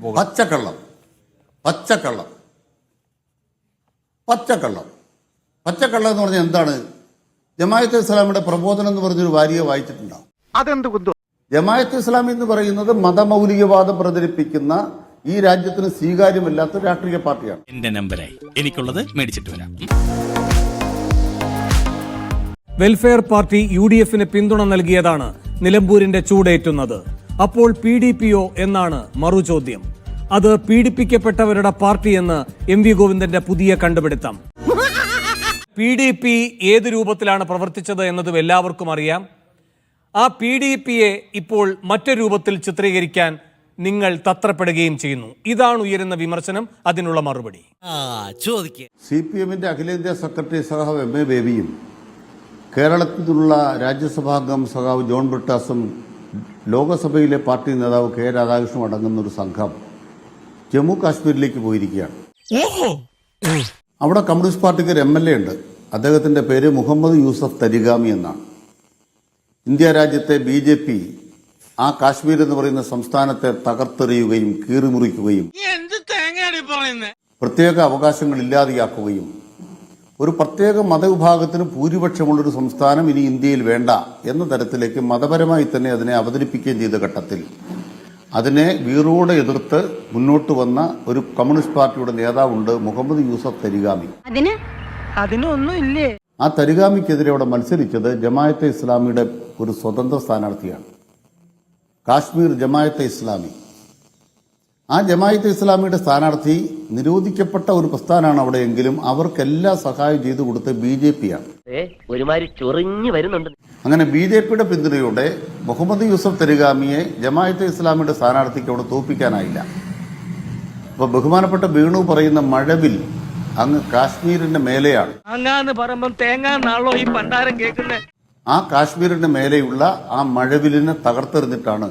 പച്ചക്കള്ളം പച്ചക്കള്ളം പച്ചക്കള്ളം പച്ചക്കള്ളം എന്ന് പറഞ്ഞാൽ എന്താണ്? ജമാഅത്തെ ഇസ്ലാമിയുടെ പ്രബോധനം എന്ന് പറഞ്ഞൊരു വാരിക വായിച്ചിട്ടുണ്ടാവും. അതെന്ത്? ജമാഅത്തെ ഇസ്ലാമി എന്ന് പറയുന്നത് മതമൗലികവാദം പ്രചരിപ്പിക്കുന്ന ഈ രാജ്യത്തിന് സ്വീകാര്യമല്ലാത്ത രാഷ്ട്രീയ പാർട്ടിയാണ്. എന്റെ നമ്പരായി എനിക്കുള്ളത് മേടിച്ചിട്ട് വരാം. വെൽഫെയർ പാർട്ടി UDFന് പിന്തുണ നൽകിയതാണ് നിലമ്പൂരിന്റെ ചൂടേറ്റുന്നത്. അപ്പോൾ PDPയോ എന്നാണ് മറുചോദ്യം. അത് പീഡിപ്പിക്കപ്പെട്ടവരുടെ പാർട്ടിയെന്ന് MV ഗോവിന്ദന്റെ പുതിയ കണ്ടുപിടുത്തം. PDP ഏത് രൂപത്തിലാണ് പ്രവർത്തിച്ചത് എന്നതും എല്ലാവർക്കും അറിയാം. ആ PDPയെ ഇപ്പോൾ മറ്റൊരു രൂപത്തിൽ ചിത്രീകരിക്കാൻ നിങ്ങൾ തത്രപ്പെടുകയും ചെയ്യുന്നു. ഇതാണ് ഉയരുന്ന വിമർശനം. അതിനുള്ള മറുപടി CPMന്റെ അഖിലേന്ത്യാ സെക്രട്ടറി സഖാവ് MA ബേബിയും കേരളത്തിലുള്ള രാജ്യസഭാംഗം സഖാവ് ജോൺ ബ്രിട്ടാസും ലോകസഭയിലെ പാർട്ടി നേതാവ് K രാധാകൃഷ്ണനും അടങ്ങുന്ന ഒരു സംഘം ജമ്മു കാശ്മീരിലേക്ക് പോയിരിക്കുകയാണ്. അവിടെ കമ്മ്യൂണിസ്റ്റ് പാർട്ടിക്ക് ഒരു MLA ഉണ്ട്. അദ്ദേഹത്തിന്റെ പേര് മുഹമ്മദ് യൂസഫ് തരിഗാമി എന്നാണ്. ഇന്ത്യ രാജ്യത്തെ BJP ആ കാശ്മീർ എന്ന് പറയുന്ന സംസ്ഥാനത്തെ തകർത്തെറിയുകയും കീറിമുറിക്കുകയും പ്രത്യേക അവകാശങ്ങൾ ഇല്ലാതെയാക്കുകയും ഒരു പ്രത്യേക മതവിഭാഗത്തിന് ഭൂരിപക്ഷമുള്ളൊരു സംസ്ഥാനം ഇനി ഇന്ത്യയിൽ വേണ്ട എന്ന തരത്തിലേക്ക് മതപരമായി തന്നെ അതിനെ അവതരിപ്പിക്കുകയും ചെയ്ത ഘട്ടത്തിൽ അതിനെ വീറോടെ എതിർത്ത് മുന്നോട്ട് വന്ന ഒരു കമ്മ്യൂണിസ്റ്റ് പാർട്ടിയുടെ നേതാവുണ്ട്, മുഹമ്മദ് യൂസഫ് തരിഗാമി. ആ തരിഗാമിക്കെതിരെ അവിടെ മത്സരിച്ചത് ജമാഅത്തെ ഇസ്ലാമിയുടെ ഒരു സ്വതന്ത്ര സ്ഥാനാർത്ഥിയാണ്, കാശ്മീർ ജമാഅത്തെ ഇസ്ലാമി. ആ ജമാഅത്തെ ഇസ്ലാമിയുടെ സ്ഥാനാർത്ഥി നിരോധിക്കപ്പെട്ട ഒരു പ്രസ്ഥാനമാണ് അവിടെയെങ്കിലും അവർക്കെല്ലാം സഹായം ചെയ്തു കൊടുത്ത് BJPയാണ്. അങ്ങനെ BJPയുടെ പിന്തുണയോടെ മുഹമ്മദ് യൂസഫ് തരിഗാമിയെ ജമാഅത്തെ ഇസ്ലാമിയുടെ സ്ഥാനാർത്ഥിക്ക് അവിടെ തോൽപ്പിക്കാനായില്ല. അപ്പൊ ബഹുമാനപ്പെട്ട വേണു പറയുന്ന മഴവിൽ അങ്ങ് കാശ്മീരിന്റെ മേലെയാണ്. ആ കാശ്മീരിന്റെ മേലെയുള്ള ആ മഴവിലിനെ തകർത്തെറിഞ്ഞിട്ടാണ്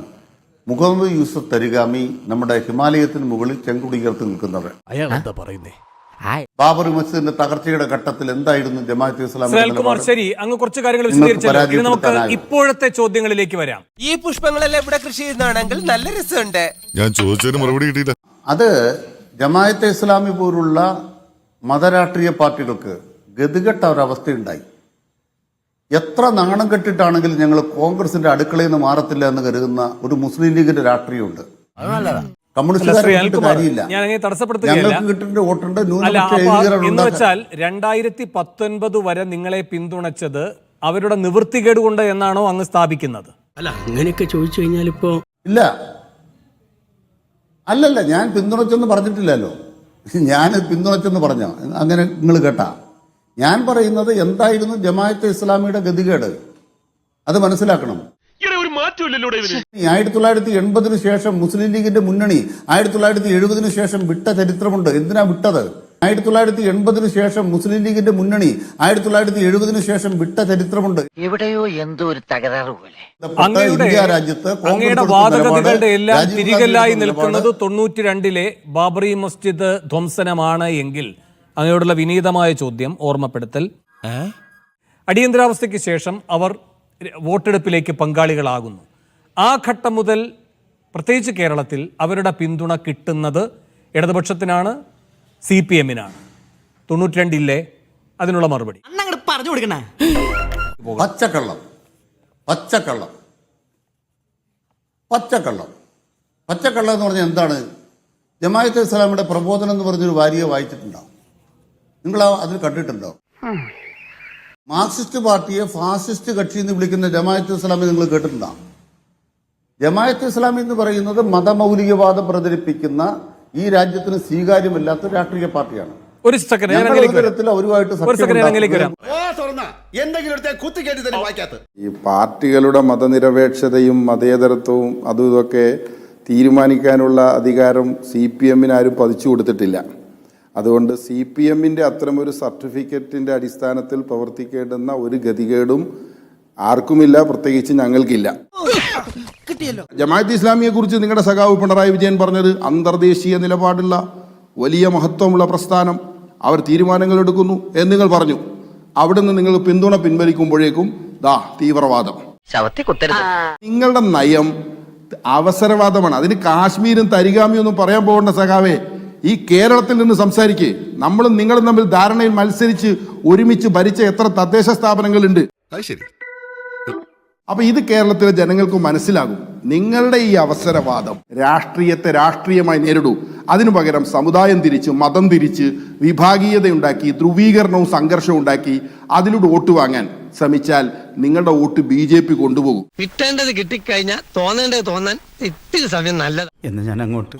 മുഹമ്മദ് യൂസഫ് തരിഗാമി നമ്മുടെ ഹിമാലയത്തിന് മുകളിൽ ചെങ്കുടികർത്ത് നിൽക്കുന്നത്. ബാബറി മസ്ജിദിന്റെ തകർച്ചയുടെ ഘട്ടത്തിൽ എന്തായിരുന്നു ജമാഅത്തെ ഇസ്ലാമി? ശരി, അങ്ങ് കുറച്ച് കാര്യങ്ങൾ വിശദീകരിച്ചു. നമുക്ക് ഇപ്പോഴത്തെ ചോദ്യങ്ങളിലേക്ക് വരാം. ഈ പുഷ്പങ്ങളെല്ലാം ഇവിടെ കൃഷി ചെയ്യുന്നതാണെങ്കിൽ നല്ല രസമുണ്ട്. ഞാൻ ചോദിച്ചതിന് മറുപടി കിട്ടിയില്ല. അത് ജമാഅത്തെ ഇസ്ലാമി പോലുള്ള മതരാഷ്ട്രീയ പാർട്ടികൾക്ക് ഗതികെട്ട ഒരവസ്ഥയുണ്ടായി. എത്ര നാണം കെട്ടിട്ടാണെങ്കിലും ഞങ്ങൾ കോൺഗ്രസിന്റെ അടുക്കളയിൽ നിന്ന് മാറത്തില്ല എന്ന് കരുതുന്ന ഒരു മുസ്ലിം ലീഗിന്റെ രാഷ്ട്രീയമുണ്ട്. കമ്മ്യൂണിസ്റ്റുകാർക്ക് കാര്യമില്ല. ഞങ്ങൾക്ക് കിട്ടേണ്ട വോട്ടുണ്ട്. എന്ന് വെച്ചാൽ 2019 വരെ നിങ്ങളെ പിന്തുണച്ചത് അവരുടെ നിവൃത്തികേട് കൊണ്ട് എന്നാണോ അങ്ങ് സ്ഥാപിക്കുന്നത്? അല്ല, അങ്ങനെയൊക്കെ ചോദിച്ചു കഴിഞ്ഞാൽ ഇപ്പോ ഇല്ല, അല്ലല്ല, ഞാൻ പിന്തുണച്ചെന്ന് പറഞ്ഞിട്ടില്ലല്ലോ. ഞാൻ പിന്തുണച്ചെന്ന് പറഞ്ഞോ? അങ്ങനെ നിങ്ങൾ കേട്ടാ? ഞാൻ പറയുന്നത് എന്തായിരുന്നു ജമാഅത്തെ ഇസ്ലാമിയുടെ ഗതികേട് അത് മനസ്സിലാക്കണം. 1980 ശേഷം മുസ്ലിം ലീഗിന്റെ മുന്നണി 1970 ശേഷം വിട്ട ചരിത്രമുണ്ട്. എന്തിനാ വിട്ടത്? 1980 ശേഷം മുസ്ലിം ലീഗിന്റെ മുന്നണി 1970 ശേഷം വിട്ട ചരിത്രമുണ്ട്. എവിടെയോ എന്തോ ഒരു തകരാറ് പോലെ. ഇന്ത്യ രാജ്യത്ത് അങ്ങയുടെ വാദഗതികളുടെ എല്ലാം തിരികല്ലായി നിൽക്കുന്നത് 92 ബാബറി മസ്ജിദ് ധ്വംസനമാണ് എങ്കിൽ അങ്ങയോടുള്ള വിനീതമായ ചോദ്യം, ഓർമ്മപ്പെടുത്തൽ, അടിയന്തരാവസ്ഥയ്ക്ക് ശേഷം അവർ വോട്ടെടുപ്പിലേക്ക് പങ്കാളികളാകുന്നു. ആ ഘട്ടം മുതൽ പ്രത്യേകിച്ച് കേരളത്തിൽ അവരുടെ പിന്തുണ കിട്ടുന്നത് ഇടതുപക്ഷത്തിനാണ്, CPMനാണ്. 92 അതിനുള്ള മറുപടി പറഞ്ഞു കൊടുക്കണ. പച്ചക്കള്ളം പച്ചക്കള്ളം പച്ചക്കള്ളം പച്ചക്കള്ളം എന്ന് പറഞ്ഞാൽ എന്താണ്? ജമാഅത്തെ ഇസ്ലാമിയുടെ പ്രബോധനം എന്ന് പറഞ്ഞൊരു വാരിക വായിച്ചിട്ടുണ്ടാവും. നിങ്ങൾ അതിൽ കണ്ടിട്ടുണ്ടോ? മാർക്സിസ്റ്റ് പാർട്ടിയെ ഫാസിസ്റ്റ് കക്ഷി എന്ന് വിളിക്കുന്ന ജമാഅത്തെ ഇസ്ലാമി നിങ്ങൾ കേട്ടിട്ടുണ്ടോ? ജമാഅത്തെ ഇസ്ലാമി എന്ന് പറയുന്നത് മതമൗലികവാദം പ്രചരിപ്പിക്കുന്ന ഈ രാജ്യത്തിന് സ്വീകാര്യമല്ലാത്ത രാഷ്ട്രീയ പാർട്ടിയാണ്. ഒരു സെക്കൻഡ്, ഈ പാർട്ടികളുടെ മതനിരപേക്ഷതയും മതേതരത്വവും അതും ഇതൊക്കെ തീരുമാനിക്കാനുള്ള അധികാരം CPMന് ആരും പതിച്ചു കൊടുത്തിട്ടില്ല. അതുകൊണ്ട് CPMന്റെ അത്തരമൊരു സർട്ടിഫിക്കറ്റിന്റെ അടിസ്ഥാനത്തിൽ പ്രവർത്തിക്കേണ്ടുന്ന ഒരു ഗതികേടും ആർക്കുമില്ല, പ്രത്യേകിച്ച് ഞങ്ങൾക്കില്ല. ജമാഅത്തെ ഇസ്ലാമിയെ കുറിച്ച് നിങ്ങളുടെ സഖാവ് പിണറായി വിജയൻ പറഞ്ഞത് അന്തർദേശീയ നിലപാടുള്ള വലിയ മഹത്വമുള്ള പ്രസ്ഥാനം, അവർ തീരുമാനങ്ങൾ എടുക്കുന്നു എന്ന് നിങ്ങൾ പറഞ്ഞു. അവിടുന്ന് നിങ്ങൾ പിന്തുണ പിൻവലിക്കുമ്പോഴേക്കും തീവ്രവാദം. നിങ്ങളുടെ നയം അവസരവാദമാണ്. അതിന് കാശ്മീരും തരിഗാമിയും ഒന്നും പറയാൻ പോകേണ്ട സഖാവേ. ഈ കേരളത്തിൽ നിന്ന് സംസാരിക്കേ. നമ്മളും നിങ്ങളും തമ്മിൽ ധാരണയിൽ മത്സരിച്ച് ഒരുമിച്ച് ഭരിച്ച എത്ര തദ്ദേശ സ്ഥാപനങ്ങളുണ്ട്. അത് ശരി. അപ്പൊ ഇത് കേരളത്തിലെ ജനങ്ങൾക്ക് മനസ്സിലാകും. നിങ്ങളുടെ ഈ അവസരവാദം രാഷ്ട്രീയത്തെ രാഷ്ട്രീയമായി നേരിടൂ. അതിനു പകരം സമുദായം തിരിച്ച്, മതം തിരിച്ച്, വിഭാഗീയതയുണ്ടാക്കി, ധ്രുവീകരണവും സംഘർഷവും ഉണ്ടാക്കി അതിലൂടെ വോട്ട് വാങ്ങാൻ ശ്രമിച്ചാൽ നിങ്ങളുടെ വോട്ട് BJP കൊണ്ടുപോകും. കിട്ടേണ്ടത് കിട്ടിക്കഴിഞ്ഞാൽ തോന്നേണ്ടത് തോന്നാൻ ഇത്തിരി സമയം നല്ലത് എന്ന് ഞാൻ അങ്ങോട്ട്